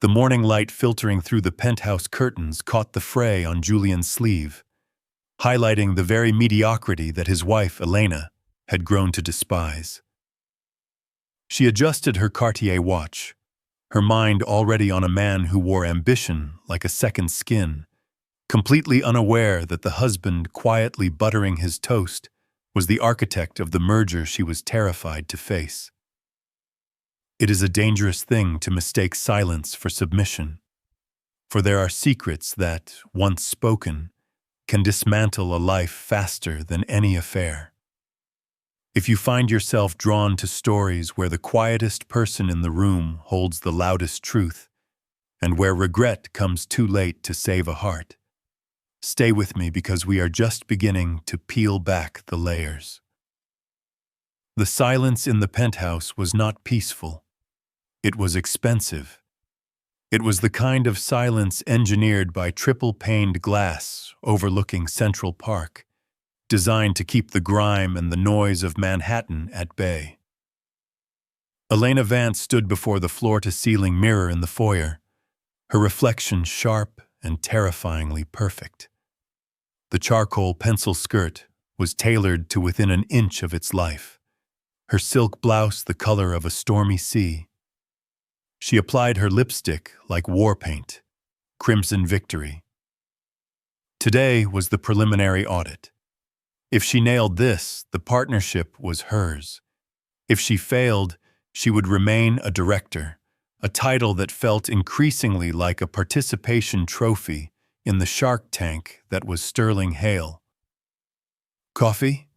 The morning light filtering through the penthouse curtains caught the fray on Julian's sleeve, highlighting the very mediocrity that his wife, Elena, had grown to despise. She adjusted her Cartier watch, her mind already on a man who wore ambition like a second skin, completely unaware that the husband quietly buttering his toast was the architect of the merger she was terrified to face. It is a dangerous thing to mistake silence for submission, for there are secrets that, once spoken, can dismantle a life faster than any affair. If you find yourself drawn to stories where the quietest person in the room holds the loudest truth, and where regret comes too late to save a heart, stay with me because we are just beginning to peel back the layers. The silence in the penthouse was not peaceful. It was expensive. It was the kind of silence engineered by triple-paned glass overlooking Central Park, designed to keep the grime and the noise of Manhattan at bay. Elena Vance stood before the floor-to-ceiling mirror in the foyer, her reflection sharp and terrifyingly perfect. The charcoal pencil skirt was tailored to within an inch of its life, her silk blouse the color of a stormy sea. She applied her lipstick like war paint, crimson victory. Today was the preliminary audit. If she nailed this, the partnership was hers. If she failed, she would remain a director, a title that felt increasingly like a participation trophy in the Shark Tank that was Sterling Hale. "Coffee?"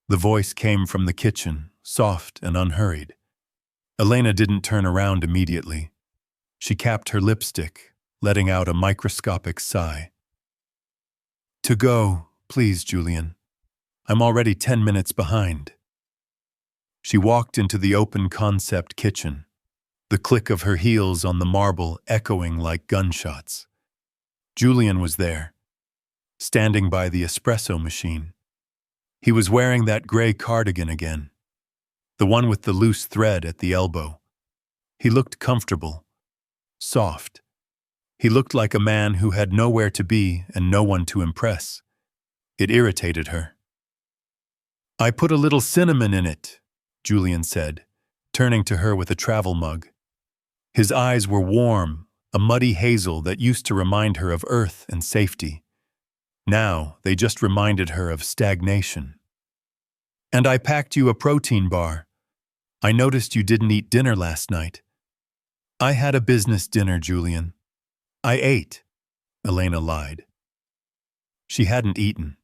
The voice came from the kitchen, soft and unhurried. Elena didn't turn around immediately. She capped her lipstick, letting out a microscopic sigh. "To go, please, Julian. I'm already 10 minutes behind." She walked into the open-concept kitchen, the click of her heels on the marble echoing like gunshots. Julian was there, standing by the espresso machine. He was wearing that gray cardigan again, the one with the loose thread at the elbow. He looked comfortable, soft. He looked like a man who had nowhere to be and no one to impress. It irritated her. "I put a little cinnamon in it," Julian said, turning to her with a travel mug. His eyes were warm, a muddy hazel that used to remind her of earth and safety. Now they just reminded her of stagnation. "And I packed you a protein bar. I noticed you didn't eat dinner last night." "I had a business dinner, Julian. I ate," Elena lied. She hadn't eaten.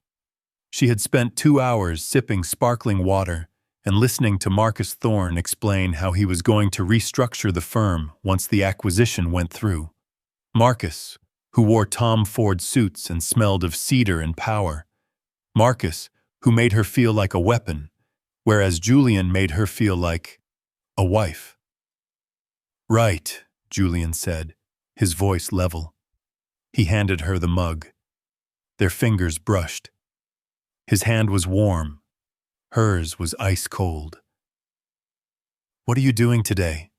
She had spent 2 hours sipping sparkling water and listening to Marcus Thorne explain how he was going to restructure the firm once the acquisition went through. Marcus, who wore Tom Ford suits and smelled of cedar and power. Marcus, who made her feel like a weapon, whereas Julian made her feel like a wife. "Right," Julian said, his voice level. He handed her the mug. Their fingers brushed. His hand was warm. Hers was ice cold. "What are you doing today?"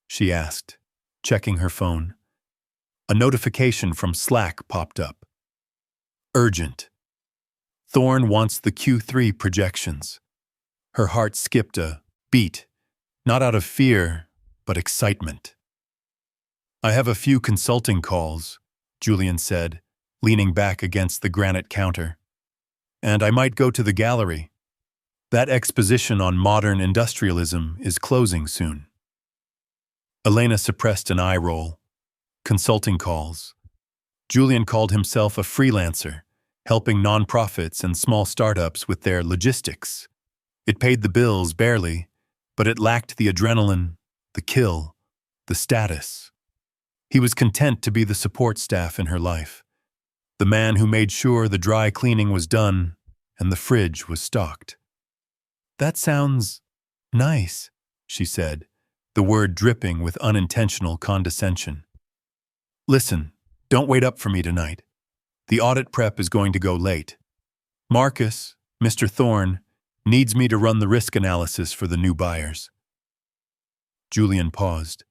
she asked, checking her phone. A notification from Slack popped up. "Urgent. Thorne wants the Q3 projections." Her heart skipped a beat, not out of fear, but excitement. "I have a few consulting calls," Julian said, leaning back against the granite counter. "And I might go to the gallery. That exposition on modern industrialism is closing soon." Elena suppressed an eye roll. Consulting calls. Julian called himself a freelancer, helping nonprofits and small startups with their logistics. It paid the bills barely, but it lacked the adrenaline, the kill, the status. He was content to be the support staff in her life, the man who made sure the dry cleaning was done and the fridge was stocked. "That sounds nice," she said, the word dripping with unintentional condescension. "Listen, don't wait up for me tonight. The audit prep is going to go late. Marcus, Mr. Thorne, needs me to run the risk analysis for the new buyers." Julian paused.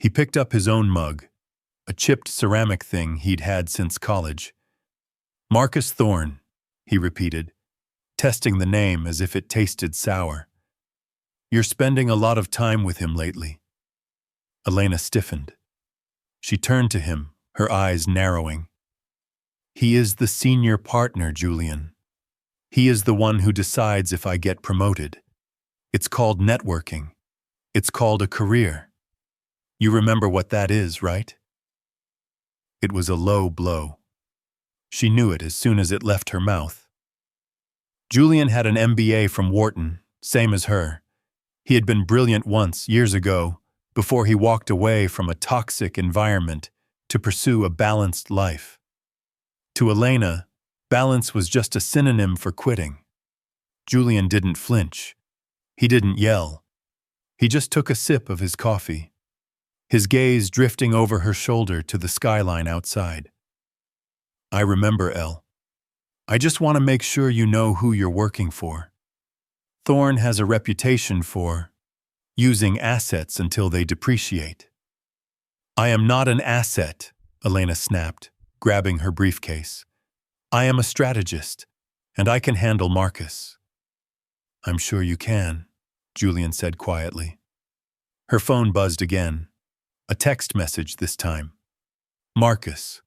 He picked up his own mug, a chipped ceramic thing he'd had since college. Marcus Thorne, he repeated, testing the name as if it tasted sour. You're spending a lot of time with him lately. Elena stiffened. She turned to him, her eyes narrowing. He is the senior partner, Julian. He is the one who decides if I get promoted. It's called networking. It's called a career. You remember what that is, right? It was a low blow. She knew it as soon as it left her mouth. Julian had an MBA from Wharton, same as her. He had been brilliant once, years ago, before he walked away from a toxic environment to pursue a balanced life. To Elena, balance was just a synonym for quitting. Julian didn't flinch. He didn't yell. He just took a sip of his coffee, his gaze drifting over her shoulder to the skyline outside. I remember, Elle. I just want to make sure you know who you're working for. Thorne has a reputation for using assets until they depreciate. I am not an asset, Elena snapped, grabbing her briefcase. I am a strategist, and I can handle Marcus. I'm sure you can, Julian said quietly. Her phone buzzed again. A text message this time. Marcus.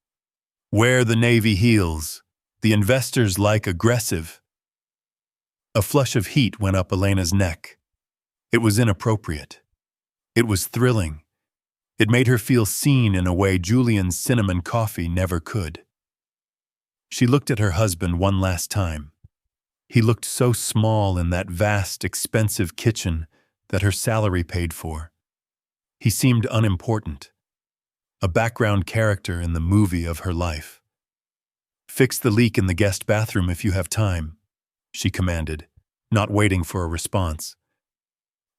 Wear the navy heels. The investors like aggressive. A flush of heat went up Elena's neck. It was inappropriate. It was thrilling. It made her feel seen in a way Julian's cinnamon coffee never could. She looked at her husband one last time. He looked so small in that vast, expensive kitchen that her salary paid for. He seemed unimportant, a background character in the movie of her life. Fix the leak in the guest bathroom if you have time, she commanded, not waiting for a response.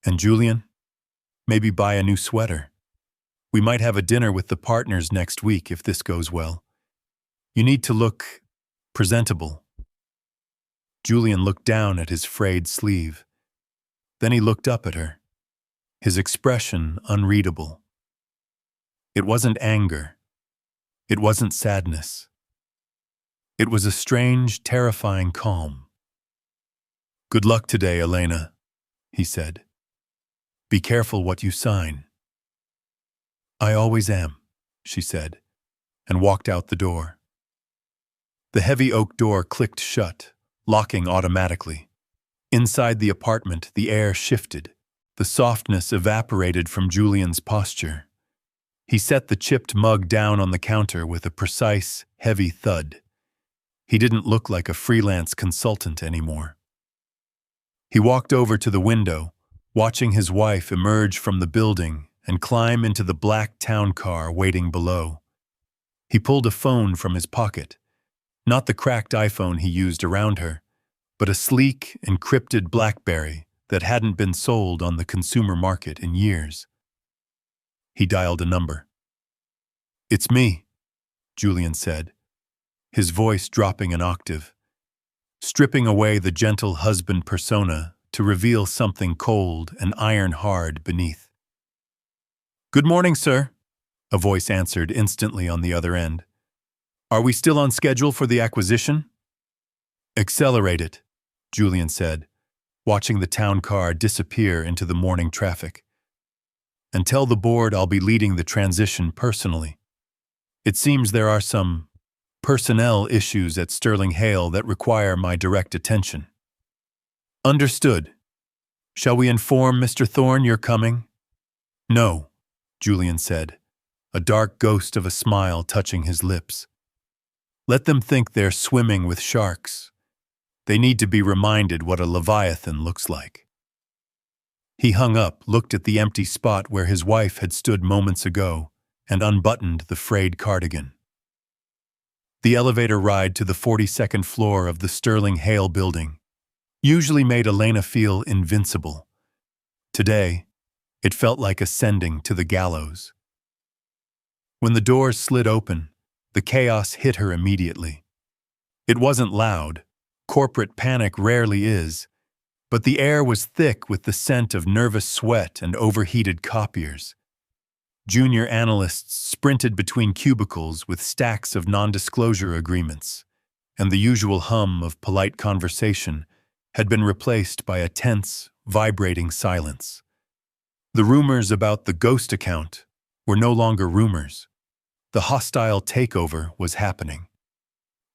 And Julian, maybe buy a new sweater. We might have a dinner with the partners next week if this goes well. You need to look presentable. Julian looked down at his frayed sleeve. Then he looked up at her, his expression unreadable. It wasn't anger. It wasn't sadness. It was a strange, terrifying calm. Good luck today, Elena, he said. Be careful what you sign. I always am, she said, and walked out the door. The heavy oak door clicked shut, locking automatically. Inside the apartment, the air shifted. The softness evaporated from Julian's posture. He set the chipped mug down on the counter with a precise, heavy thud. He didn't look like a freelance consultant anymore. He walked over to the window, watching his wife emerge from the building and climb into the black town car waiting below. He pulled a phone from his pocket, not the cracked iPhone he used around her, but a sleek, encrypted BlackBerry that hadn't been sold on the consumer market in years. He dialed a number. It's me, Julian said, his voice dropping an octave, stripping away the gentle husband persona to reveal something cold and iron-hard beneath. Good morning, sir, a voice answered instantly on the other end. Are we still on schedule for the acquisition? Accelerate it, Julian said, watching the town car disappear into the morning traffic. And tell the board I'll be leading the transition personally. It seems there are some personnel issues at Sterling Hale that require my direct attention. Understood. Shall we inform Mr. Thorne you're coming? No, Julian said, a dark ghost of a smile touching his lips. Let them think they're swimming with sharks. They need to be reminded what a leviathan looks like. He hung up, looked at the empty spot where his wife had stood moments ago, and unbuttoned the frayed cardigan. The elevator ride to the 42nd floor of the Sterling Hale building usually made Elena feel invincible. Today, it felt like ascending to the gallows. When the doors slid open, the chaos hit her immediately. It wasn't loud. Corporate panic rarely is, but the air was thick with the scent of nervous sweat and overheated copiers. Junior analysts sprinted between cubicles with stacks of non-disclosure agreements, and the usual hum of polite conversation had been replaced by a tense, vibrating silence. The rumors about the ghost account were no longer rumors. The hostile takeover was happening.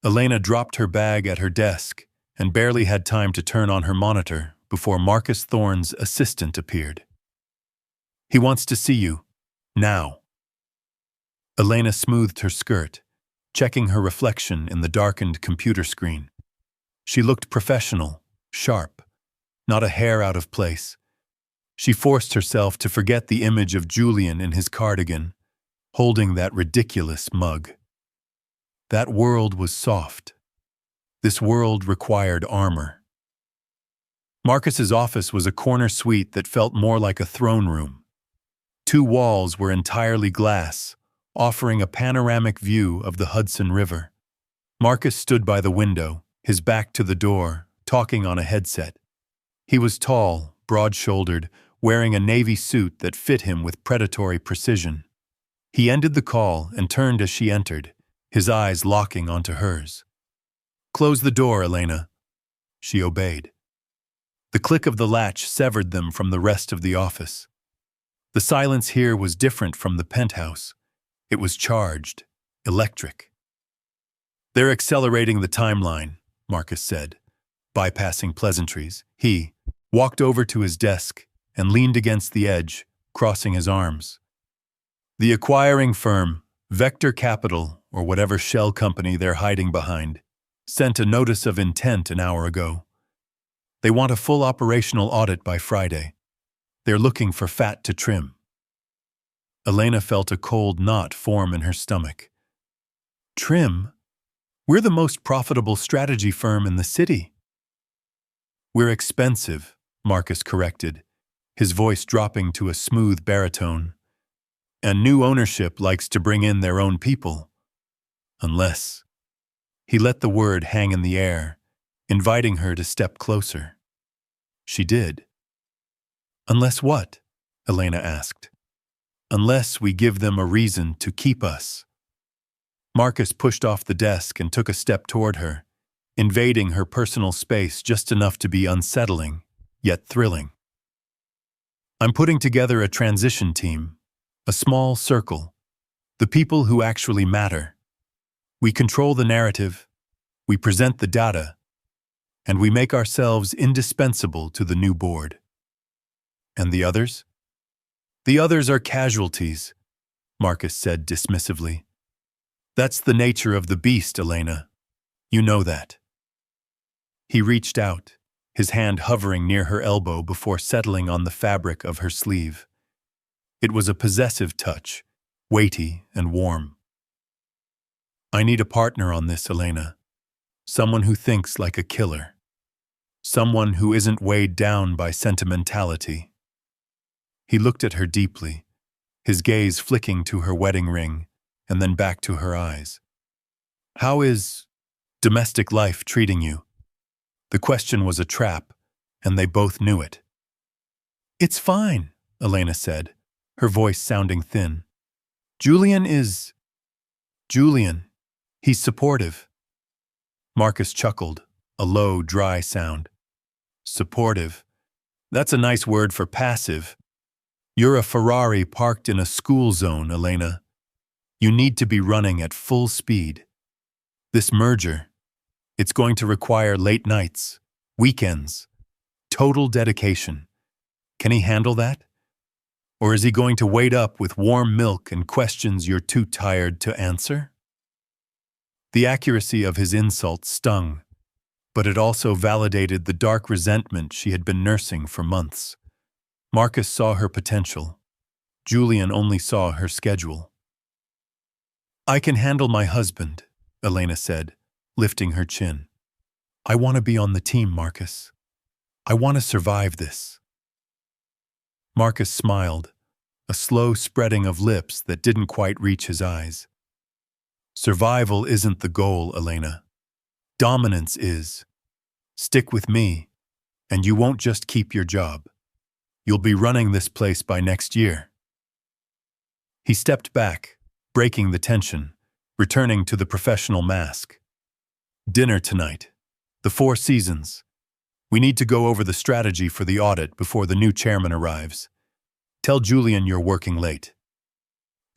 Elena dropped her bag at her desk and barely had time to turn on her monitor before Marcus Thorne's assistant appeared. "He wants to see you. Now." Elena smoothed her skirt, checking her reflection in the darkened computer screen. She looked professional, sharp, not a hair out of place. She forced herself to forget the image of Julian in his cardigan, holding that ridiculous mug. That world was soft. This world required armor. Marcus's office was a corner suite that felt more like a throne room. 2 walls were entirely glass, offering a panoramic view of the Hudson River. Marcus stood by the window, his back to the door, talking on a headset. He was tall, broad-shouldered, wearing a navy suit that fit him with predatory precision. He ended the call and turned as she entered, his eyes locking onto hers. "Close the door, Elena." She obeyed. The click of the latch severed them from the rest of the office. The silence here was different from the penthouse. It was charged, electric. "They're accelerating the timeline," Marcus said, bypassing pleasantries. He walked over to his desk and leaned against the edge, crossing his arms. "The acquiring firm, Vector Capital, or whatever shell company they're hiding behind, sent a notice of intent an hour ago. They want a full operational audit by Friday. They're looking for fat to trim." Elena felt a cold knot form in her stomach. "Trim? We're the most profitable strategy firm in the city." "We're expensive," Marcus corrected, his voice dropping to a smooth baritone. "And new ownership likes to bring in their own people. Unless..." He let the word hang in the air, inviting her to step closer. She did. "Unless what?" Elena asked. "Unless we give them a reason to keep us." Marcus pushed off the desk and took a step toward her, invading her personal space just enough to be unsettling, yet thrilling. "I'm putting together a transition team, a small circle, the people who actually matter. We control the narrative, we present the data, and we make ourselves indispensable to the new board." "And the others?" "The others are casualties," Marcus said dismissively. "That's the nature of the beast, Elena. You know that." He reached out, his hand hovering near her elbow before settling on the fabric of her sleeve. It was a possessive touch, weighty and warm. "I need a partner on this, Elena. Someone who thinks like a killer. Someone who isn't weighed down by sentimentality." He looked at her deeply, his gaze flicking to her wedding ring and then back to her eyes. "How is domestic life treating you?" The question was a trap, and they both knew it. "It's fine," Elena said, her voice sounding thin. Julian, he's supportive." Marcus chuckled, a low, dry sound. "Supportive? That's a nice word for passive. You're a Ferrari parked in a school zone, Elena. You need to be running at full speed. This merger, it's going to require late nights, weekends, total dedication. Can he handle that? Or is he going to wait up with warm milk and questions you're too tired to answer?" The accuracy of his insult stung, but it also validated the dark resentment she had been nursing for months. Marcus saw her potential. Julian only saw her schedule. "I can handle my husband," Elena said, lifting her chin. "I want to be on the team, Marcus. I want to survive this." Marcus smiled, a slow spreading of lips that didn't quite reach his eyes. "Survival isn't the goal, Elena. Dominance is. Stick with me, and you won't just keep your job. You'll be running this place by next year." He stepped back, breaking the tension, returning to the professional mask. Dinner tonight. The Four Seasons. We need to go over the strategy for the audit before the new chairman arrives. Tell Julian you're working late.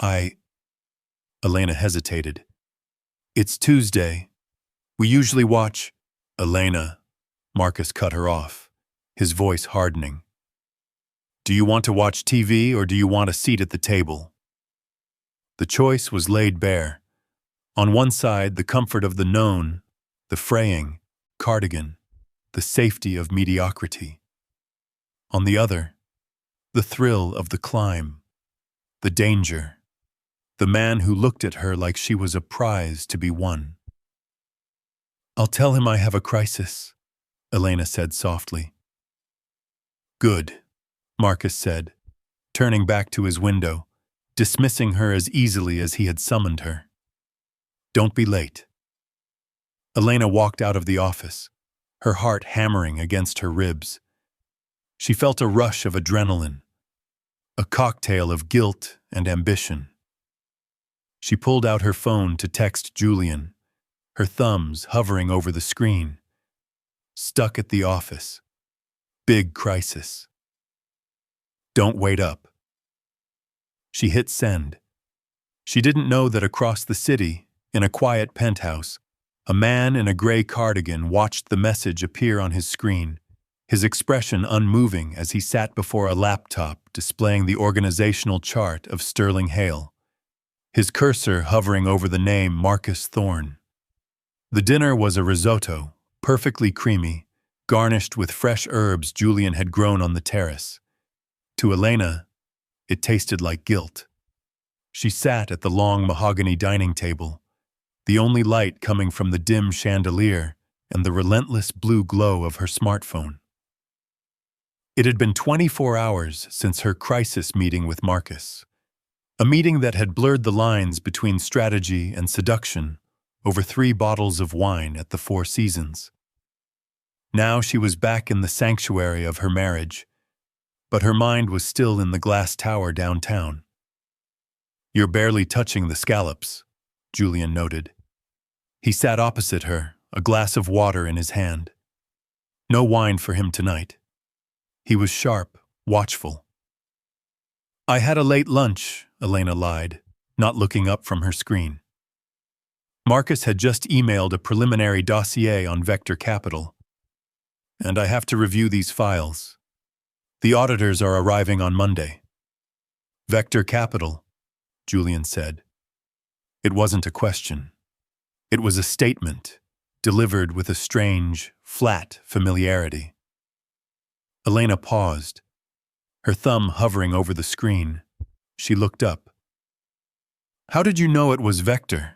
Elena hesitated. It's Tuesday. We usually watch. Elena. Marcus cut her off, his voice hardening. Do you want to watch TV or do you want a seat at the table? The choice was laid bare. On one side, the comfort of the known, the fraying cardigan, the safety of mediocrity. On the other, the thrill of the climb, the danger, the man who looked at her like she was a prize to be won. I'll tell him I have a crisis, Elena said softly. Good, Marcus said, turning back to his window, dismissing her as easily as he had summoned her. Don't be late. Elena walked out of the office, her heart hammering against her ribs. She felt a rush of adrenaline, a cocktail of guilt and ambition. She pulled out her phone to text Julian, her thumbs hovering over the screen. Stuck at the office. Big crisis. Don't wait up. She hit send. She didn't know that across the city, in a quiet penthouse, a man in a gray cardigan watched the message appear on his screen, his expression unmoving as he sat before a laptop displaying the organizational chart of Sterling Hale, his cursor hovering over the name Marcus Thorne. The dinner was a risotto, perfectly creamy, garnished with fresh herbs Julian had grown on the terrace. To Elena, it tasted like guilt. She sat at the long mahogany dining table, the only light coming from the dim chandelier and the relentless blue glow of her smartphone. It had been 24 hours since her crisis meeting with Marcus, a meeting that had blurred the lines between strategy and seduction over 3 bottles of wine at the Four Seasons. Now she was back in the sanctuary of her marriage, but her mind was still in the glass tower downtown. You're barely touching the scallops, Julian noted. He sat opposite her, a glass of water in his hand. No wine for him tonight. He was sharp, watchful. I had a late lunch, Elena lied, not looking up from her screen. Marcus had just emailed a preliminary dossier on Vector Capital, and I have to review these files. The auditors are arriving on Monday. Vector Capital, Julian said. It wasn't a question. It was a statement, delivered with a strange, flat familiarity. Elena paused, her thumb hovering over the screen. She looked up. How did you know it was Vector?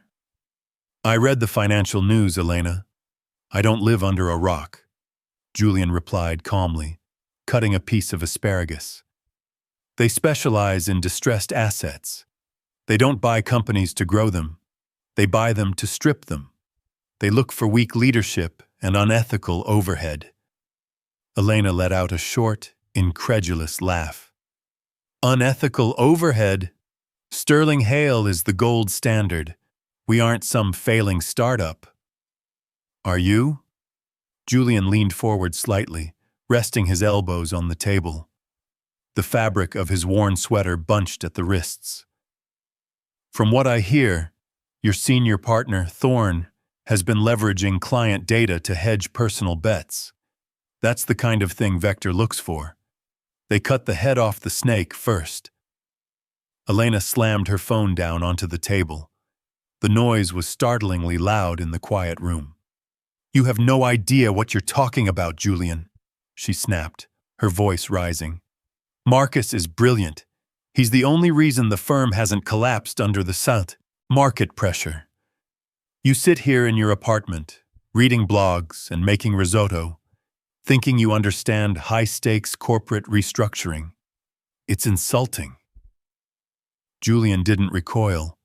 I read the financial news, Elena. I don't live under a rock, Julian replied calmly, cutting a piece of asparagus. They specialize in distressed assets. They don't buy companies to grow them. They buy them to strip them. They look for weak leadership and unethical overhead. Elena let out a short, incredulous laugh. Unethical overhead? Sterling Hale is the gold standard. We aren't some failing startup. Are you? Julian leaned forward slightly, resting his elbows on the table. The fabric of his worn sweater bunched at the wrists. From what I hear, your senior partner, Thorne, has been leveraging client data to hedge personal bets. That's the kind of thing Vector looks for. They cut the head off the snake first. Elena slammed her phone down onto the table. The noise was startlingly loud in the quiet room. You have no idea what you're talking about, Julian, she snapped, her voice rising. Marcus is brilliant. He's the only reason the firm hasn't collapsed under the market pressure. You sit here in your apartment, reading blogs and making risotto, thinking you understand high-stakes corporate restructuring. It's insulting. Julian didn't recoil.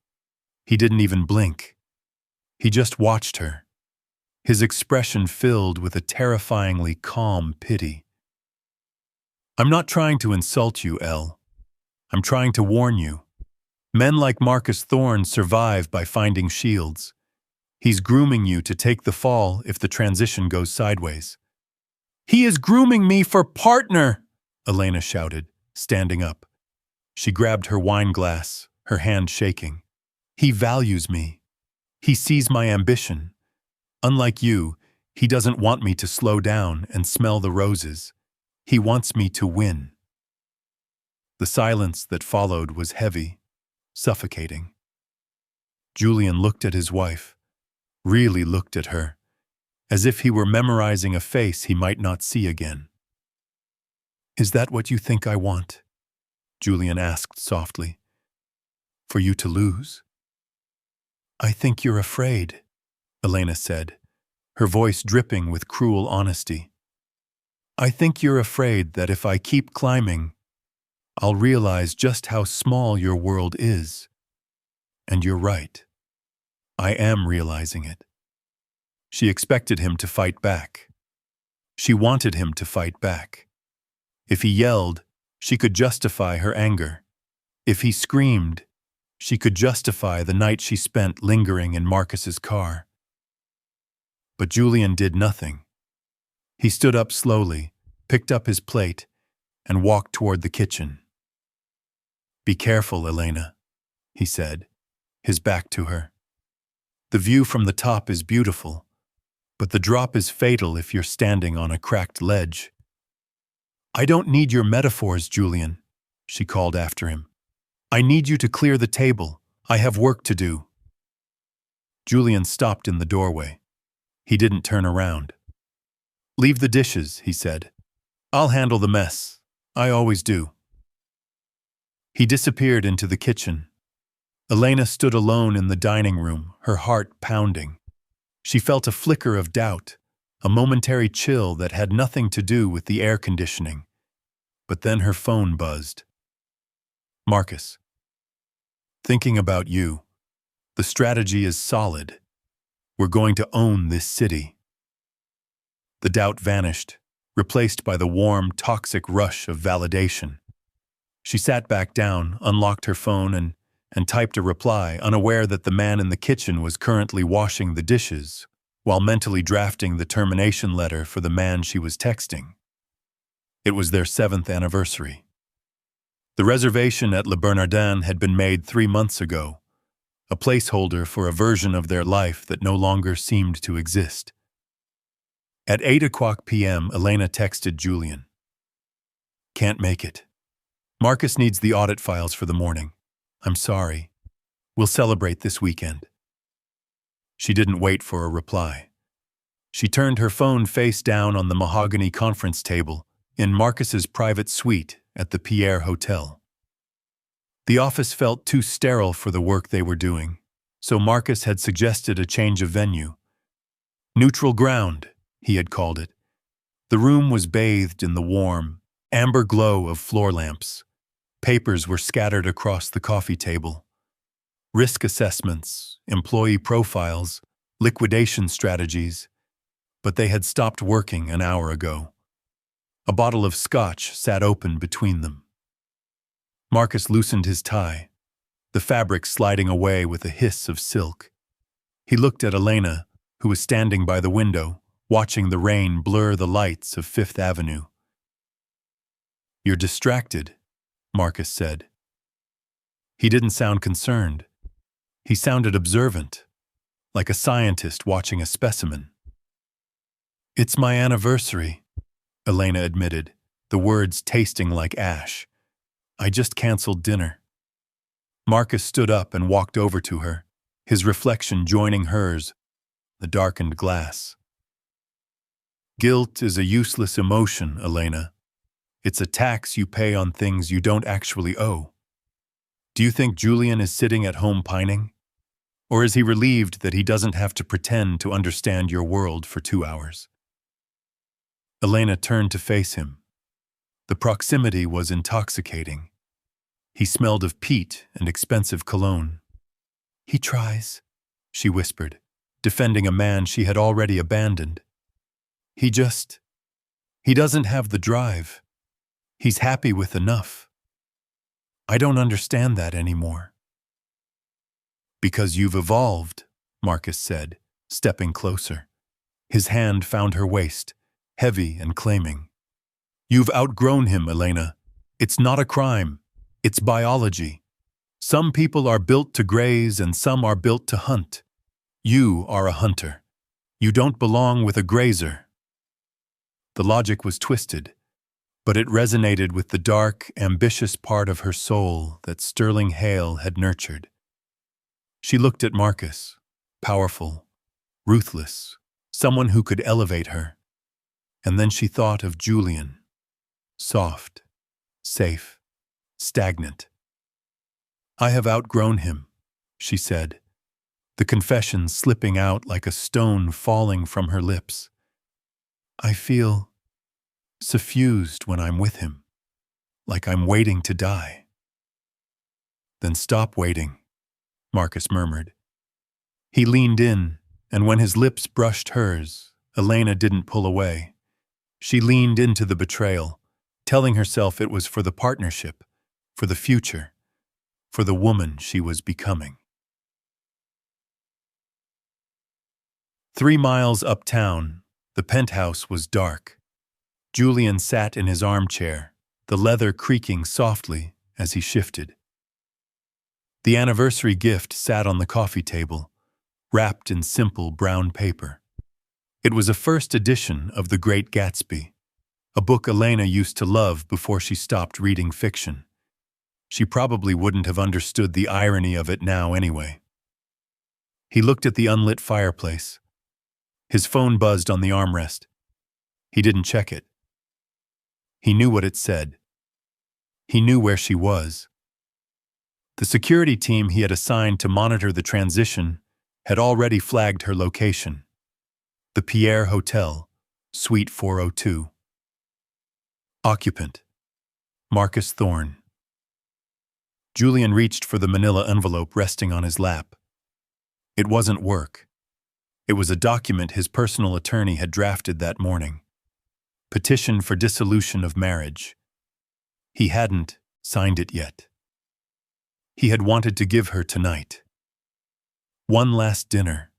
He didn't even blink. He just watched her, his expression filled with a terrifyingly calm pity. I'm not trying to insult you, Elle. I'm trying to warn you. Men like Marcus Thorne survive by finding shields. He's grooming you to take the fall if the transition goes sideways. He is grooming me for partner, Elena shouted, standing up. She grabbed her wine glass, her hand shaking. He values me. He sees my ambition. Unlike you, he doesn't want me to slow down and smell the roses. He wants me to win. The silence that followed was heavy, suffocating. Julian looked at his wife, really looked at her, as if he were memorizing a face he might not see again. "Is that what you think I want?" Julian asked softly. "For you to lose?" "I think you're afraid," Elena said, her voice dripping with cruel honesty. "I think you're afraid that if I keep climbing, I'll realize just how small your world is. And you're right. I am realizing it." She expected him to fight back. She wanted him to fight back. If he yelled, she could justify her anger. If he screamed, she could justify the night she spent lingering in Marcus's car. But Julian did nothing. He stood up slowly, picked up his plate, and walked toward the kitchen. "Be careful, Elena," he said, his back to her. "The view from the top is beautiful, but the drop is fatal if you're standing on a cracked ledge." "I don't need your metaphors, Julian," she called after him. "I need you to clear the table. I have work to do." Julian stopped in the doorway. He didn't turn around. "Leave the dishes," he said. "I'll handle the mess. I always do." He disappeared into the kitchen. Elena stood alone in the dining room, her heart pounding. She felt a flicker of doubt, a momentary chill that had nothing to do with the air conditioning. But then her phone buzzed. "Marcus. Thinking about you. The strategy is solid. We're going to own this city." The doubt vanished, replaced by the warm, toxic rush of validation. She sat back down, unlocked her phone, and typed a reply, unaware that the man in the kitchen was currently washing the dishes, while mentally drafting the termination letter for the man she was texting. It was their 7th anniversary. The reservation at Le Bernardin had been made 3 months ago, a placeholder for a version of their life that no longer seemed to exist. At 8:00 p.m., Elena texted Julian. "Can't make it. Marcus needs the audit files for the morning. I'm sorry. We'll celebrate this weekend." She didn't wait for a reply. She turned her phone face down on the mahogany conference table in Marcus's private suite at the Pierre Hotel. The office felt too sterile for the work they were doing, so Marcus had suggested a change of venue. "Neutral ground," he had called it. The room was bathed in the warm, amber glow of floor lamps. Papers were scattered across the coffee table. Risk assessments, employee profiles, liquidation strategies. But they had stopped working an hour ago. A bottle of scotch sat open between them. Marcus loosened his tie, the fabric sliding away with a hiss of silk. He looked at Elena, who was standing by the window, watching the rain blur the lights of Fifth Avenue. "You're distracted," Marcus said. He didn't sound concerned. He sounded observant, like a scientist watching a specimen. "It's my anniversary," Elena admitted, the words tasting like ash. "I just canceled dinner." Marcus stood up and walked over to her, his reflection joining hers, the darkened glass. "Guilt is a useless emotion, Elena. It's a tax you pay on things you don't actually owe. Do you think Julian is sitting at home pining? Or is he relieved that he doesn't have to pretend to understand your world for 2 hours?" Elena turned to face him. The proximity was intoxicating. He smelled of peat and expensive cologne. "He tries," she whispered, defending a man she had already abandoned. He doesn't have the drive. He's happy with enough. I don't understand that anymore." Because you've evolved, Marcus said, stepping closer. His hand found her waist, heavy and claiming. You've outgrown him, Elena. It's not a crime. It's biology. Some people are built to graze and some are built to hunt. You are a hunter. You don't belong with a grazer. The logic was twisted, but it resonated with the dark, ambitious part of her soul that Sterling Hale had nurtured. She looked at Marcus, powerful, ruthless, someone who could elevate her. And then she thought of Julian, soft, safe, stagnant. I have outgrown him, she said, the confession slipping out like a stone falling from her lips. I feel suffused when I'm with him, like I'm waiting to die. Then stop waiting, Marcus murmured. He leaned in, and when his lips brushed hers, Elena didn't pull away. She leaned into the betrayal, telling herself it was for the partnership, for the future, for the woman she was becoming. 3 miles uptown, the penthouse was dark. Julian sat in his armchair, the leather creaking softly as he shifted. The anniversary gift sat on the coffee table, wrapped in simple brown paper. It was a first edition of The Great Gatsby, a book Elena used to love before she stopped reading fiction. She probably wouldn't have understood the irony of it now anyway. He looked at the unlit fireplace. His phone buzzed on the armrest. He didn't check it. He knew what it said. He knew where she was. The security team he had assigned to monitor the transition had already flagged her location. The Pierre Hotel, Suite 402. Occupant, Marcus Thorne. Julian reached for the manila envelope resting on his lap. It wasn't work. It was a document his personal attorney had drafted that morning. Petition for dissolution of marriage. He hadn't signed it yet. He had wanted to give her tonight. One last dinner.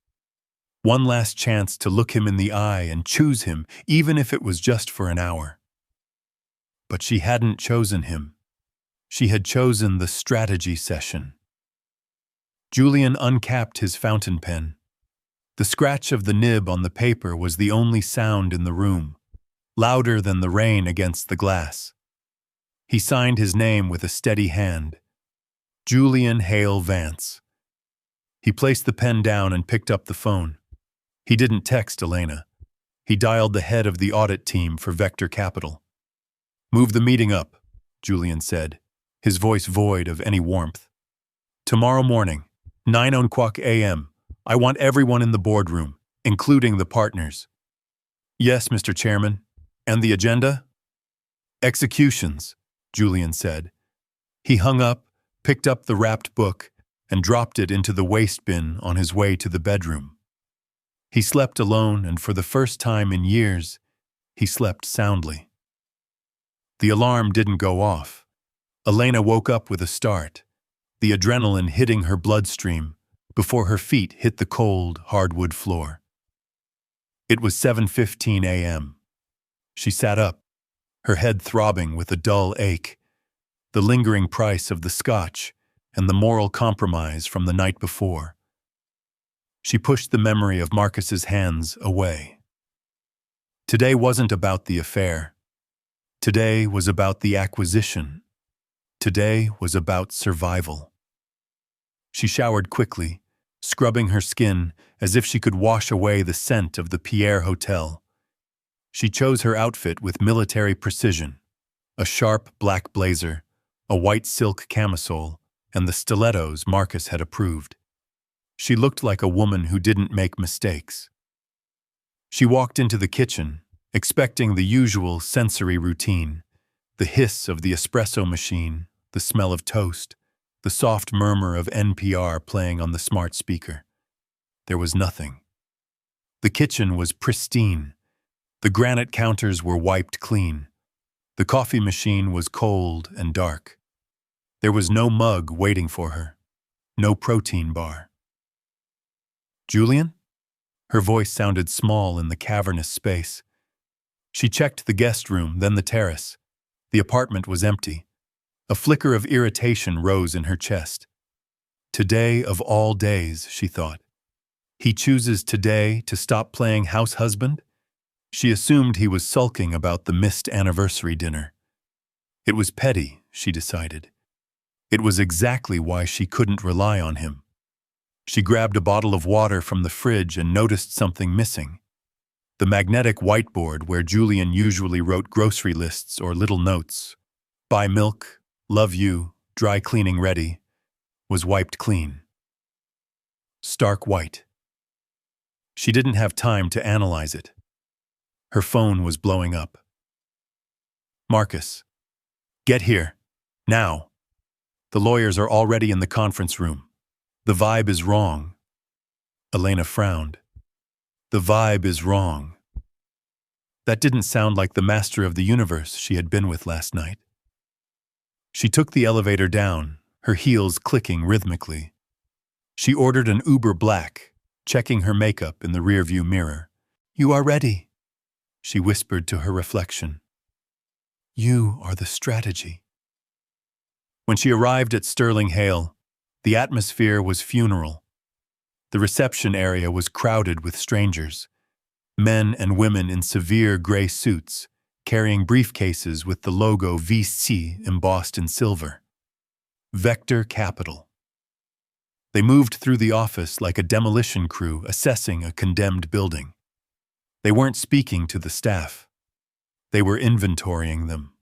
One last chance to look him in the eye and choose him, even if it was just for an hour. But she hadn't chosen him. She had chosen the strategy session. Julian uncapped his fountain pen. The scratch of the nib on the paper was the only sound in the room, louder than the rain against the glass. He signed his name with a steady hand. Julian Hale Vance. He placed the pen down and picked up the phone. He didn't text Elena. He dialed the head of the audit team for Vector Capital. Move the meeting up, Julian said, his voice void of any warmth. Tomorrow morning, 9:00 a.m., I want everyone in the boardroom, including the partners. Yes, Mr. Chairman. And the agenda? Executions, Julian said. He hung up, picked up the wrapped book, and dropped it into the waste bin on his way to the bedroom. He slept alone, and for the first time in years, he slept soundly. The alarm didn't go off. Elena woke up with a start, the adrenaline hitting her bloodstream before her feet hit the cold, hardwood floor. It was 7:15 a.m. She sat up, her head throbbing with a dull ache, the lingering price of the scotch and the moral compromise from the night before. She pushed the memory of Marcus's hands away. Today wasn't about the affair. Today was about the acquisition. Today was about survival. She showered quickly, scrubbing her skin as if she could wash away the scent of the Pierre Hotel. She chose her outfit with military precision, a sharp black blazer, a white silk camisole, and the stilettos Marcus had approved. She looked like a woman who didn't make mistakes. She walked into the kitchen, expecting the usual sensory routine, the hiss of the espresso machine, the smell of toast, the soft murmur of NPR playing on the smart speaker. There was nothing. The kitchen was pristine. The granite counters were wiped clean. The coffee machine was cold and dark. There was no mug waiting for her, no protein bar. Julian? Her voice sounded small in the cavernous space. She checked the guest room, then the terrace. The apartment was empty. A flicker of irritation rose in her chest. Today of all days, she thought. He chooses today to stop playing house husband? She assumed he was sulking about the missed anniversary dinner. It was petty, she decided. It was exactly why she couldn't rely on him. She grabbed a bottle of water from the fridge and noticed something missing. The magnetic whiteboard where Julian usually wrote grocery lists or little notes, buy milk, love you, dry cleaning ready, was wiped clean. Stark white. She didn't have time to analyze it. Her phone was blowing up. Marcus, get here, now. The lawyers are already in the conference room. The vibe is wrong. Elena frowned. The vibe is wrong. That didn't sound like the master of the universe she had been with last night. She took the elevator down, her heels clicking rhythmically. She ordered an Uber Black, checking her makeup in the rearview mirror. You are ready, she whispered to her reflection. You are the strategy. When she arrived at Sterling Hale, the atmosphere was funeral. The reception area was crowded with strangers, men and women in severe gray suits, carrying briefcases with the logo VC embossed in silver. Vector Capital. They moved through the office like a demolition crew assessing a condemned building. They weren't speaking to the staff. They were inventorying them.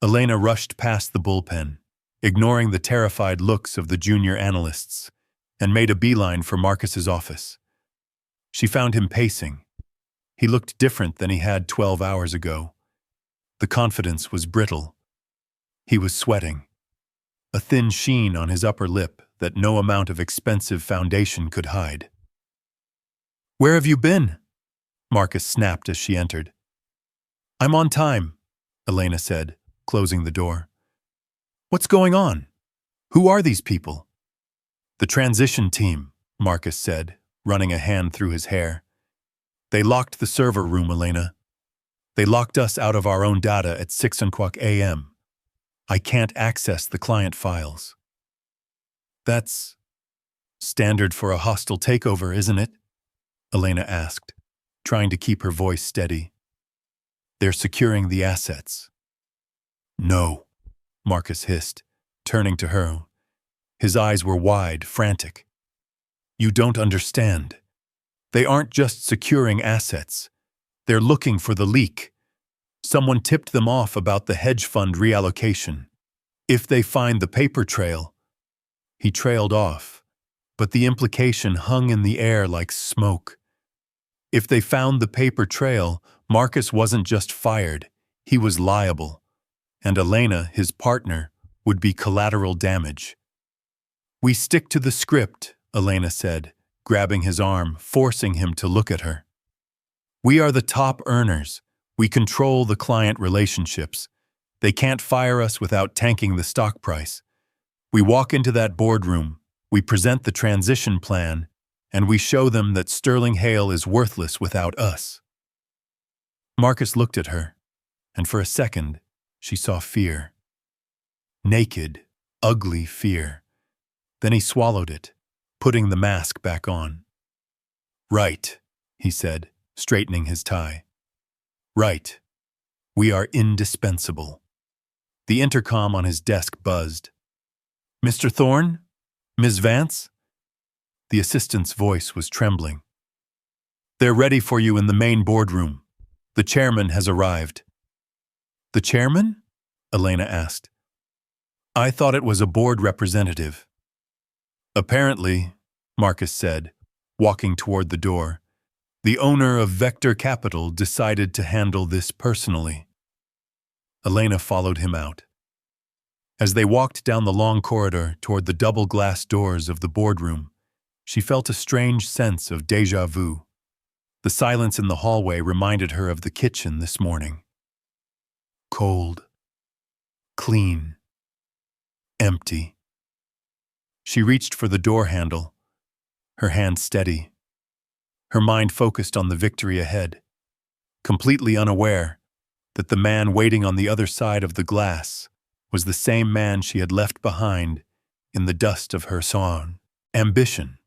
Elena rushed past the bullpen, ignoring the terrified looks of the junior analysts, and made a beeline for Marcus's office. She found him pacing. He looked different than he had 12 hours ago. The confidence was brittle. He was sweating. A thin sheen on his upper lip that no amount of expensive foundation could hide. Where have you been? Marcus snapped as she entered. I'm on time, Elena said, closing the door. What's going on? Who are these people? The transition team, Marcus said, running a hand through his hair. They locked the server room, Elena. They locked us out of our own data at 6:00 a.m. I can't access the client files. That's standard for a hostile takeover, isn't it? Elena asked, trying to keep her voice steady. They're securing the assets. No, Marcus hissed, turning to her. His eyes were wide, frantic. You don't understand. They aren't just securing assets. They're looking for the leak. Someone tipped them off about the hedge fund reallocation. If they find the paper trail... He trailed off, but the implication hung in the air like smoke. If they found the paper trail, Marcus wasn't just fired, he was liable. And Elena, his partner, would be collateral damage. We stick to the script, Elena said, grabbing his arm, forcing him to look at her. We are the top earners. We control the client relationships. They can't fire us without tanking the stock price. We walk into that boardroom, we present the transition plan, and we show them that Sterling Hale is worthless without us. Marcus looked at her, and for a second, she saw fear. Naked, ugly fear. Then he swallowed it, putting the mask back on. Right, he said, straightening his tie. Right. We are indispensable. The intercom on his desk buzzed. Mr. Thorne? Ms. Vance? The assistant's voice was trembling. They're ready for you in the main boardroom. The chairman has arrived. The chairman? Elena asked. I thought it was a board representative. Apparently, Marcus said, walking toward the door, the owner of Vector Capital decided to handle this personally. Elena followed him out. As they walked down the long corridor toward the double glass doors of the boardroom, she felt a strange sense of déjà vu. The silence in the hallway reminded her of the kitchen this morning. Cold. Clean. Empty. She reached for the door handle. her hand steady, her mind focused on the victory ahead, completely unaware that the man waiting on the other side of the glass was the same man she had left behind in the dust of her song. Ambition.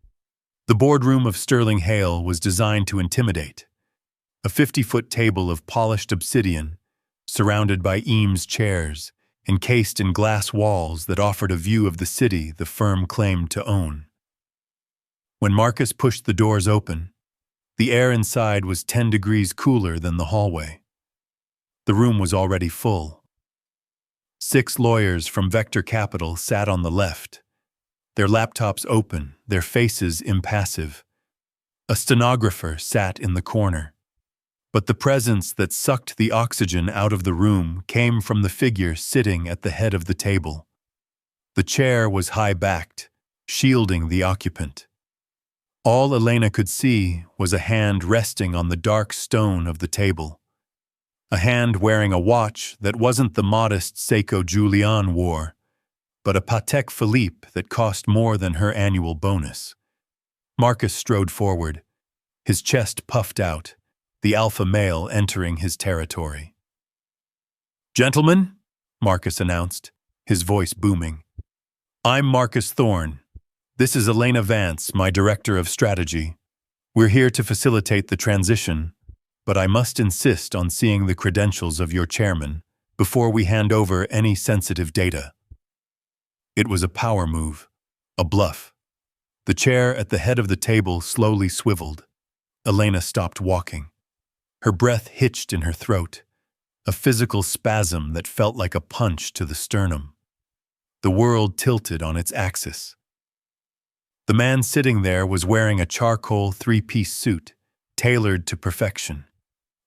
The boardroom of Sterling Hale was designed to intimidate. A 50-foot table of polished obsidian, surrounded by Eames chairs, encased in glass walls that offered a view of the city the firm claimed to own. When Marcus pushed the doors open, the air inside was 10 degrees cooler than the hallway. The room was already full. 6 lawyers from Vector Capital sat on the left, their laptops open, their faces impassive. A stenographer sat in the corner. But the presence that sucked the oxygen out of the room came from the figure sitting at the head of the table. The chair was high-backed, shielding the occupant. All Elena could see was a hand resting on the dark stone of the table. A hand wearing a watch that wasn't the modest Seiko Julian wore, but a Patek Philippe that cost more than her annual bonus. Marcus strode forward, his chest puffed out, the alpha male entering his territory. "Gentlemen," Marcus announced, his voice booming, "I'm Marcus Thorne. This is Elena Vance, my director of strategy. We're here to facilitate the transition, but I must insist on seeing the credentials of your chairman before we hand over any sensitive data." It was a power move, a bluff. The chair at the head of the table slowly swiveled. Elena stopped walking. Her breath hitched in her throat, a physical spasm that felt like a punch to the sternum. The world tilted on its axis. The man sitting there was wearing a charcoal 3-piece suit, tailored to perfection.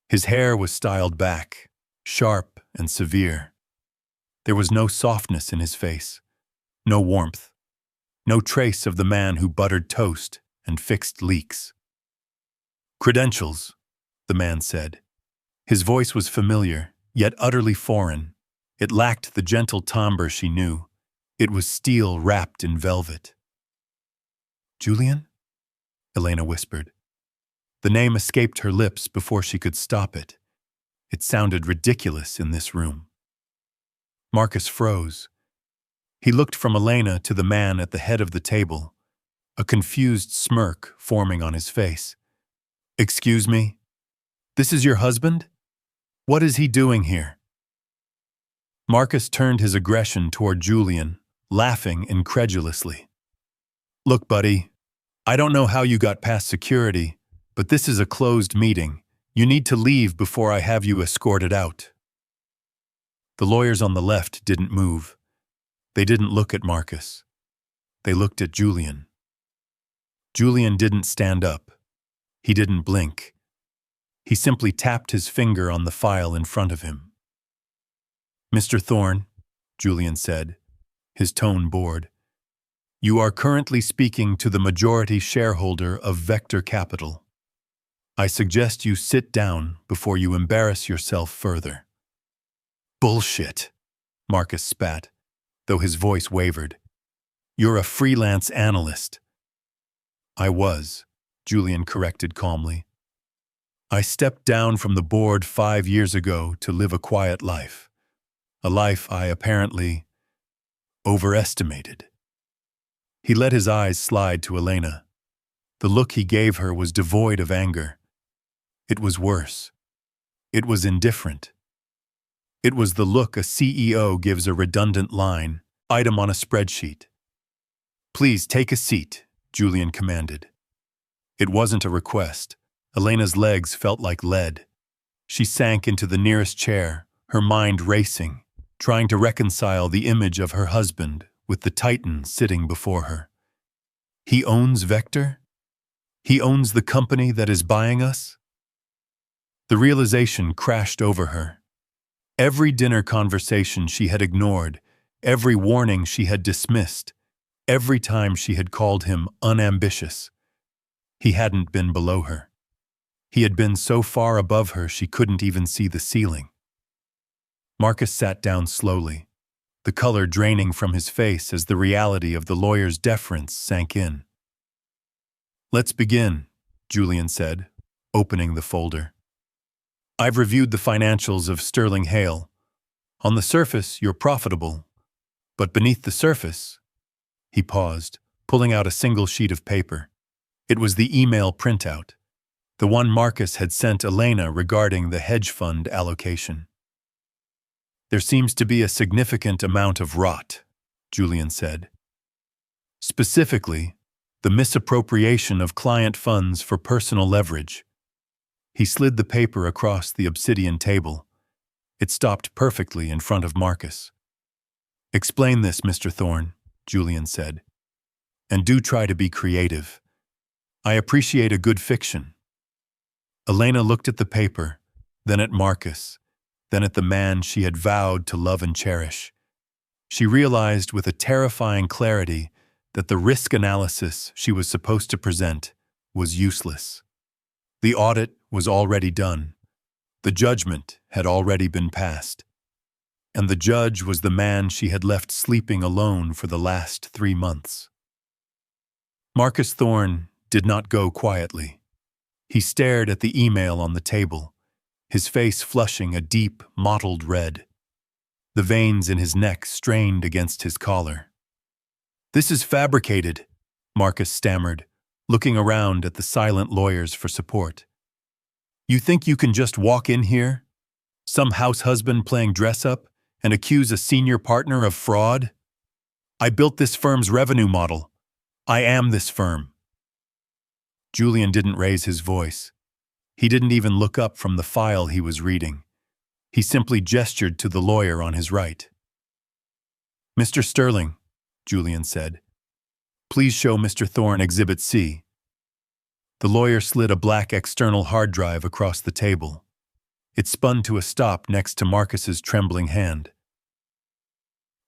His hair was styled back, sharp and severe. There was no softness in his face, no warmth, no trace of the man who buttered toast and fixed leaks. "Credentials," the man said. His voice was familiar, yet utterly foreign. It lacked the gentle timbre she knew. It was steel wrapped in velvet. "Julian?" Elena whispered. The name escaped her lips before she could stop it. It sounded ridiculous in this room. Marcus froze. He looked from Elena to the man at the head of the table, a confused smirk forming on his face. "Excuse me? This is your husband? What is he doing here?" Marcus turned his aggression toward Julian, laughing incredulously. "Look, buddy, I don't know how you got past security, but this is a closed meeting. You need to leave before I have you escorted out." The lawyers on the left didn't move. They didn't look at Marcus. They looked at Julian. Julian didn't stand up. He didn't blink. He simply tapped his finger on the file in front of him. "Mr. Thorne," Julian said, his tone bored, "you are currently speaking to the majority shareholder of Vector Capital. I suggest you sit down before you embarrass yourself further." "Bullshit," Marcus spat, though his voice wavered. "You're a freelance analyst." "I was," Julian corrected calmly. "I stepped down from the board 5 years ago to live a quiet life. A life I apparently overestimated." He let his eyes slide to Elena. The look he gave her was devoid of anger. It was worse. It was indifferent. It was the look a CEO gives a redundant line, item on a spreadsheet. "Please take a seat," Julian commanded. It wasn't a request. Elena's legs felt like lead. She sank into the nearest chair, her mind racing, trying to reconcile the image of her husband with the titan sitting before her. He owns Vector? He owns the company that is buying us? The realization crashed over her. Every dinner conversation she had ignored, every warning she had dismissed, every time she had called him unambitious. He hadn't been below her. He had been so far above her she couldn't even see the ceiling. Marcus sat down slowly, the color draining from his face as the reality of the lawyer's deference sank in. Let's begin, Julian said, opening the folder. I've reviewed the financials of Sterling Hale. On the surface, you're profitable. But beneath the surface, he paused, pulling out a single sheet of paper. It was the email printout, the one Marcus had sent Elena regarding the hedge fund allocation. There seems to be a significant amount of rot, Julian said. Specifically, the misappropriation of client funds for personal leverage. He slid the paper across the obsidian table. It stopped perfectly in front of Marcus. Explain this, Mr. Thorne, Julian said. And do try to be creative. I appreciate a good fiction. Elena looked at the paper, then at Marcus, then at the man she had vowed to love and cherish. She realized with a terrifying clarity that the risk analysis she was supposed to present was useless. The audit was already done. The judgment had already been passed. And the judge was the man she had left sleeping alone for the last 3 months. Marcus Thorne did not go quietly. He stared at the email on the table, his face flushing a deep, mottled red. The veins in his neck strained against his collar. This is fabricated, Marcus stammered, looking around at the silent lawyers for support. You think you can just walk in here? Some house husband playing dress-up and accuse a senior partner of fraud? I built this firm's revenue model. I am this firm. Julian didn't raise his voice. He didn't even look up from the file he was reading. He simply gestured to the lawyer on his right. Mr. Sterling, Julian said, please show Mr. Thorne Exhibit C. The lawyer slid a black external hard drive across the table. It spun to a stop next to Marcus's trembling hand.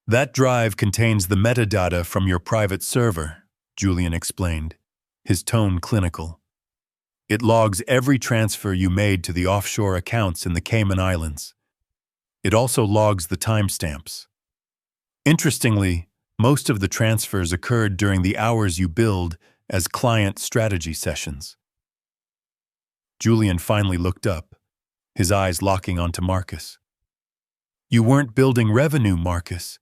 That drive contains the metadata from your private server, Julian explained, his tone clinical. It logs every transfer you made to the offshore accounts in the Cayman Islands. It also logs the timestamps. Interestingly, most of the transfers occurred during the hours you billed as client strategy sessions. Julian finally looked up, his eyes locking onto Marcus. You weren't building revenue, Marcus.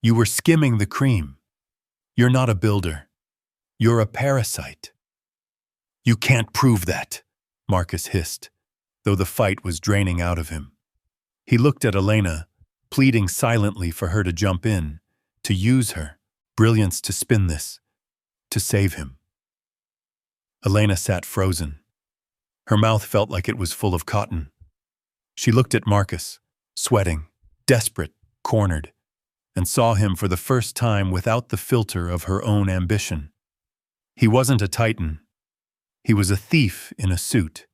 You were skimming the cream. You're not a builder. You're a parasite. You can't prove that, Marcus hissed, though the fight was draining out of him. He looked at Elena, pleading silently for her to jump in, to use her brilliance to spin this, to save him. Elena sat frozen. Her mouth felt like it was full of cotton. She looked at Marcus, sweating, desperate, cornered, and saw him for the first time without the filter of her own ambition. He wasn't a titan. He was a thief in a suit,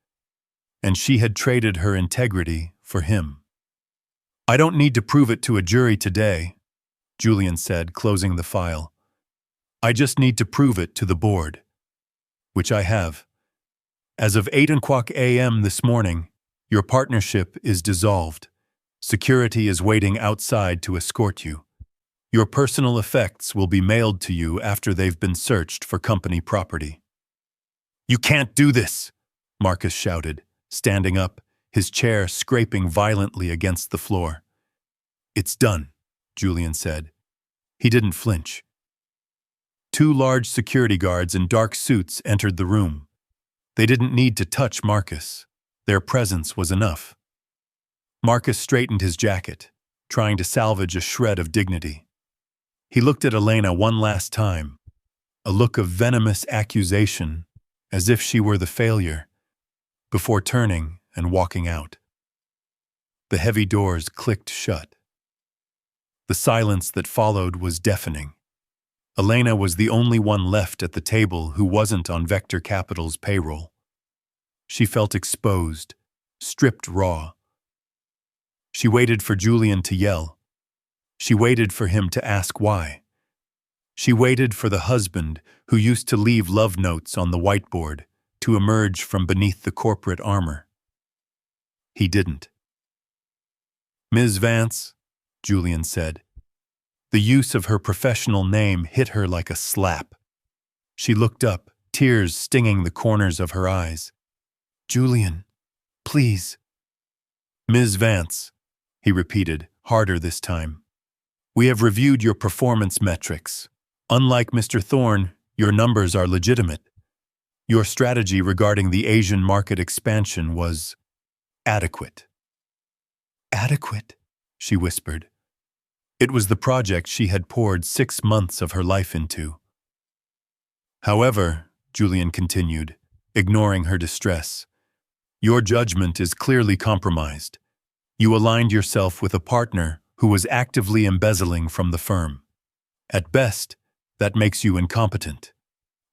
and she had traded her integrity for him. I don't need to prove it to a jury today, Julian said, closing the file. I just need to prove it to the board, which I have. As of 8:00 a.m. this morning, your partnership is dissolved. Security is waiting outside to escort you. Your personal effects will be mailed to you after they've been searched for company property. You can't do this, Marcus shouted, standing up, his chair scraping violently against the floor. It's done, Julian said. He didn't flinch. 2 large security guards in dark suits entered the room. They didn't need to touch Marcus. Their presence was enough. Marcus straightened his jacket, trying to salvage a shred of dignity. He looked at Elena one last time, a look of venomous accusation, as if she were the failure, before turning and walking out. The heavy doors clicked shut. The silence that followed was deafening. Elena was the only one left at the table who wasn't on Vector Capital's payroll. She felt exposed, stripped raw. She waited for Julian to yell. She waited for him to ask why. She waited for the husband who used to leave love notes on the whiteboard to emerge from beneath the corporate armor. He didn't. Ms. Vance, Julian said. The use of her professional name hit her like a slap. She looked up, tears stinging the corners of her eyes. "Julian, please." "Ms. Vance," he repeated, harder this time. "We have reviewed your performance metrics. Unlike Mr. Thorne, your numbers are legitimate. Your strategy regarding the Asian market expansion was adequate." "Adequate?" she whispered. It was the project she had poured 6 months of her life into. "However," Julian continued, ignoring her distress, "your judgment is clearly compromised. You aligned yourself with a partner who was actively embezzling from the firm. At best, that makes you incompetent.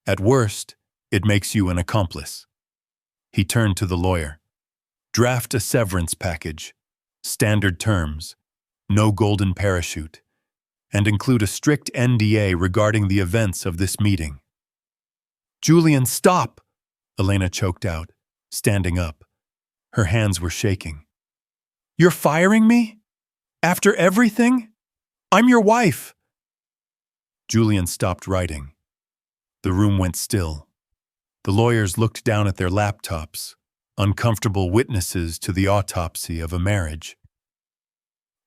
At worst, it makes you an accomplice." He turned to the lawyer. "Draft a severance package, standard terms, no golden parachute, and include a strict NDA regarding the events of this meeting." "Julian, stop!" Elena choked out, standing up. Her hands were shaking. "You're firing me? After everything? I'm your wife!" Julian stopped writing. The room went still. The lawyers looked down at their laptops, uncomfortable witnesses to the autopsy of a marriage.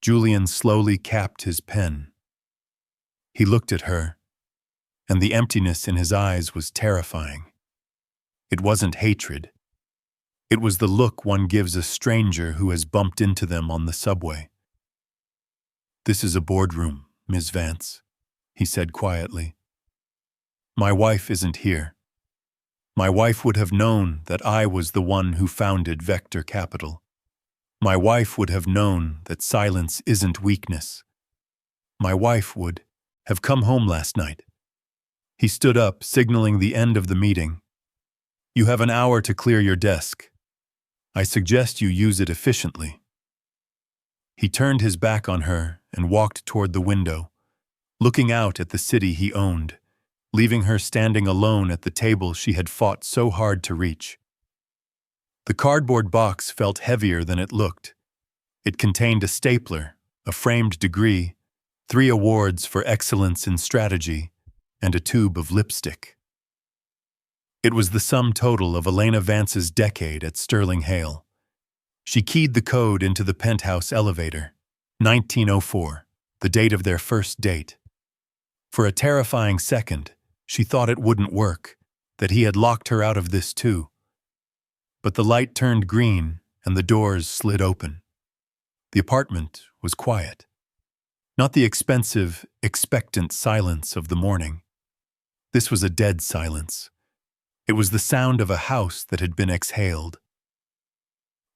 Julian slowly capped his pen. He looked at her, and the emptiness in his eyes was terrifying. It wasn't hatred. It was the look one gives a stranger who has bumped into them on the subway. "This is a boardroom, Ms. Vance," he said quietly. "My wife isn't here. My wife would have known that I was the one who founded Vector Capital. My wife would have known that silence isn't weakness. My wife would have come home last night." He stood up, signaling the end of the meeting. "You have an hour to clear your desk. I suggest you use it efficiently." He turned his back on her and walked toward the window, looking out at the city he owned, leaving her standing alone at the table she had fought so hard to reach. The cardboard box felt heavier than it looked. It contained a stapler, a framed degree, 3 awards for excellence in strategy, and a tube of lipstick. It was the sum total of Elena Vance's decade at Sterling Hale. She keyed the code into the penthouse elevator, 1904, the date of their first date. For a terrifying second, she thought it wouldn't work, that he had locked her out of this too. But the light turned green and the doors slid open. The apartment was quiet. Not the expensive, expectant silence of the morning. This was a dead silence. It was the sound of a house that had been exhaled.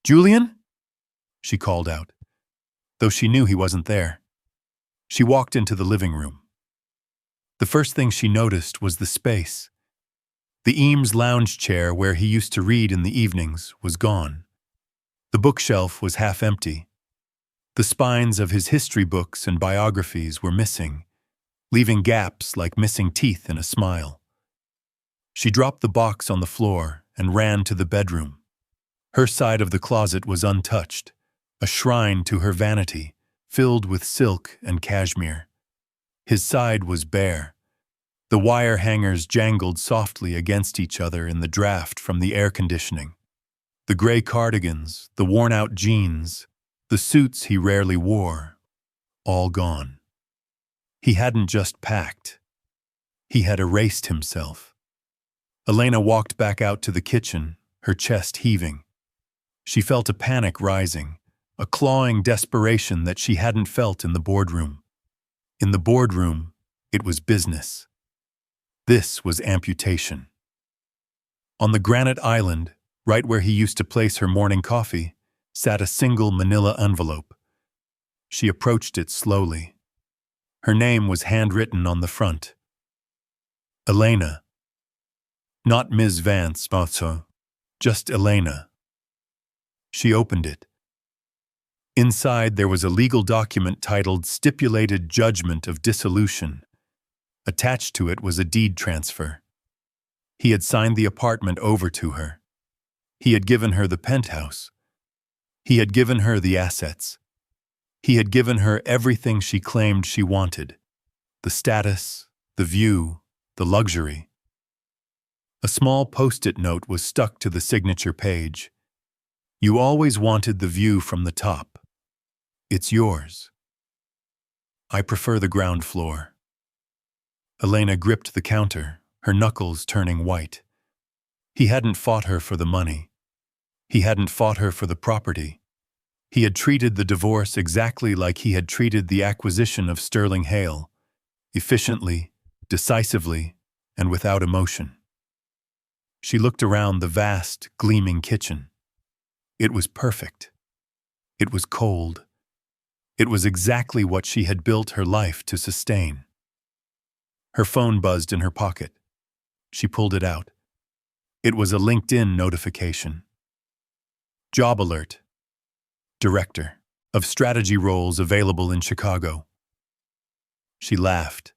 "Julian?" she called out, though she knew he wasn't there. She walked into the living room. The first thing she noticed was the space. The Eames lounge chair where he used to read in the evenings was gone. The bookshelf was half empty. The spines of his history books and biographies were missing, leaving gaps like missing teeth in a smile. She dropped the box on the floor and ran to the bedroom. Her side of the closet was untouched, a shrine to her vanity, filled with silk and cashmere. His side was bare. The wire hangers jangled softly against each other in the draft from the air conditioning. The gray cardigans, the worn-out jeans, the suits he rarely wore, all gone. He hadn't just packed. He had erased himself. Elena walked back out to the kitchen, her chest heaving. She felt a panic rising, a clawing desperation that she hadn't felt in the boardroom. In the boardroom, it was business. This was amputation. On the granite island, right where he used to place her morning coffee, sat a single manila envelope. She approached it slowly. Her name was handwritten on the front. Elena. Not Ms. Vance, also, just Elena. She opened it. Inside there was a legal document titled Stipulated Judgment of Dissolution. Attached to it was a deed transfer. He had signed the apartment over to her. He had given her the penthouse. He had given her the assets. He had given her everything she claimed she wanted. The status, the view, the luxury. A small post-it note was stuck to the signature page. You always wanted the view from the top. It's yours. I prefer the ground floor. Elena gripped the counter, her knuckles turning white. He hadn't fought her for the money. He hadn't fought her for the property. He had treated the divorce exactly like he had treated the acquisition of Sterling Hale, efficiently, decisively, and without emotion. She looked around the vast, gleaming kitchen. It was perfect. It was cold. It was exactly what she had built her life to sustain. Her phone buzzed in her pocket. She pulled it out. It was a LinkedIn notification. Job alert. Director of strategy roles available in Chicago. She laughed,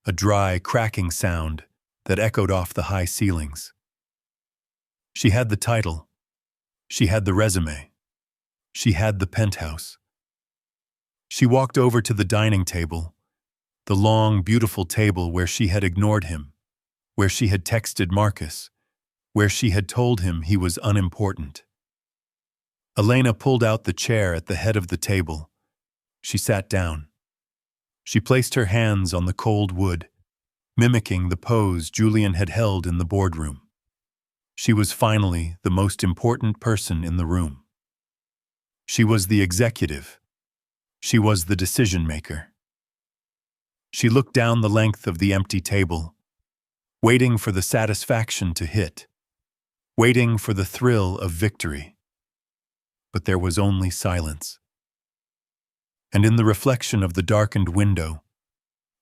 a dry, cracking sound that echoed off the high ceilings. She had the title. She had the resume. She had the penthouse. She walked over to the dining table, the long, beautiful table where she had ignored him, where she had texted Marcus, where she had told him he was unimportant. Elena pulled out the chair at the head of the table. She sat down. She placed her hands on the cold wood, mimicking the pose Julian had held in the boardroom. She was finally the most important person in the room. She was the executive. She was the decision-maker. She looked down the length of the empty table, waiting for the satisfaction to hit, waiting for the thrill of victory. But there was only silence. And in the reflection of the darkened window,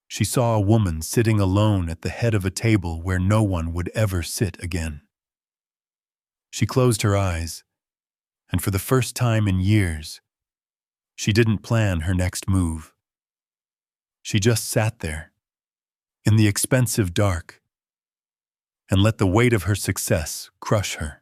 she saw a woman sitting alone at the head of a table where no one would ever sit again. She closed her eyes, and for the first time in years, she didn't plan her next move. She just sat there, in the expensive dark, and let the weight of her success crush her.